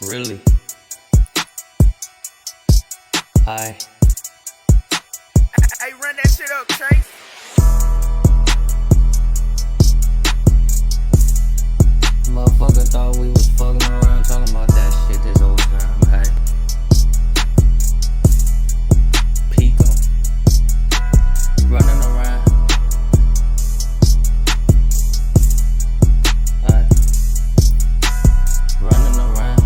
Really? I Hey, run that shit up, Trace. Motherfucker thought we was fucking around talking about that shit this whole time. Hey, Pico running around. Hey, running around.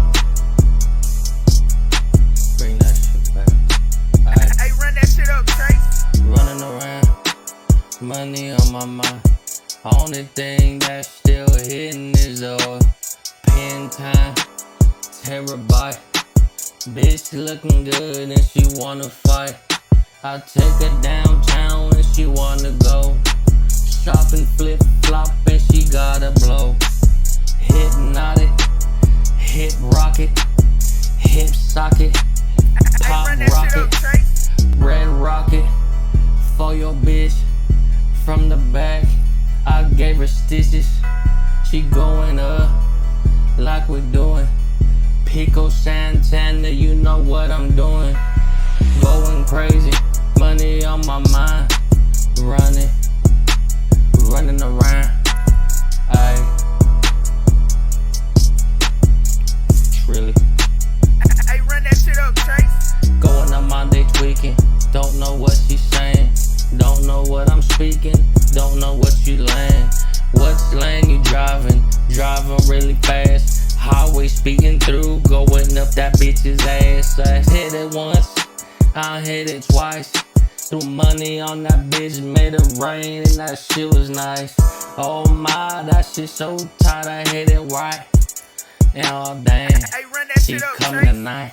Bring that shit back. Hey, run that shit up, Trace. Running around, money on my mind. Only thing that's still hitting is pen time, terabyte. Bitch looking good and she wanna fight. I take her downtown and she wanna go shopping, flip flop and she gotta blow. Hypnotic, hip rocket, hip socket, Hey, pop run that shit up, rocket, Trace. red rocket for your bitch from the back. I gave her stitches. She going up like we're doing Pico Santana, you know what I'm doing. Going crazy, money on my mind. Running around. Ayy, really. Hey, run that shit up, Trace. Going up my day tweaking. Don't know what she's saying. Don't know what I'm speaking. Don't know what you laying. What lane you driving? Driving really fast. Highway speeding through. Going up that bitch's ass. I hit it once. I hit it twice. Threw money on that bitch. Made it rain and that shit was nice. Oh my, that shit so tight. I hit it right. And oh dang, Hey, run that she shit up, coming Trace. tonight.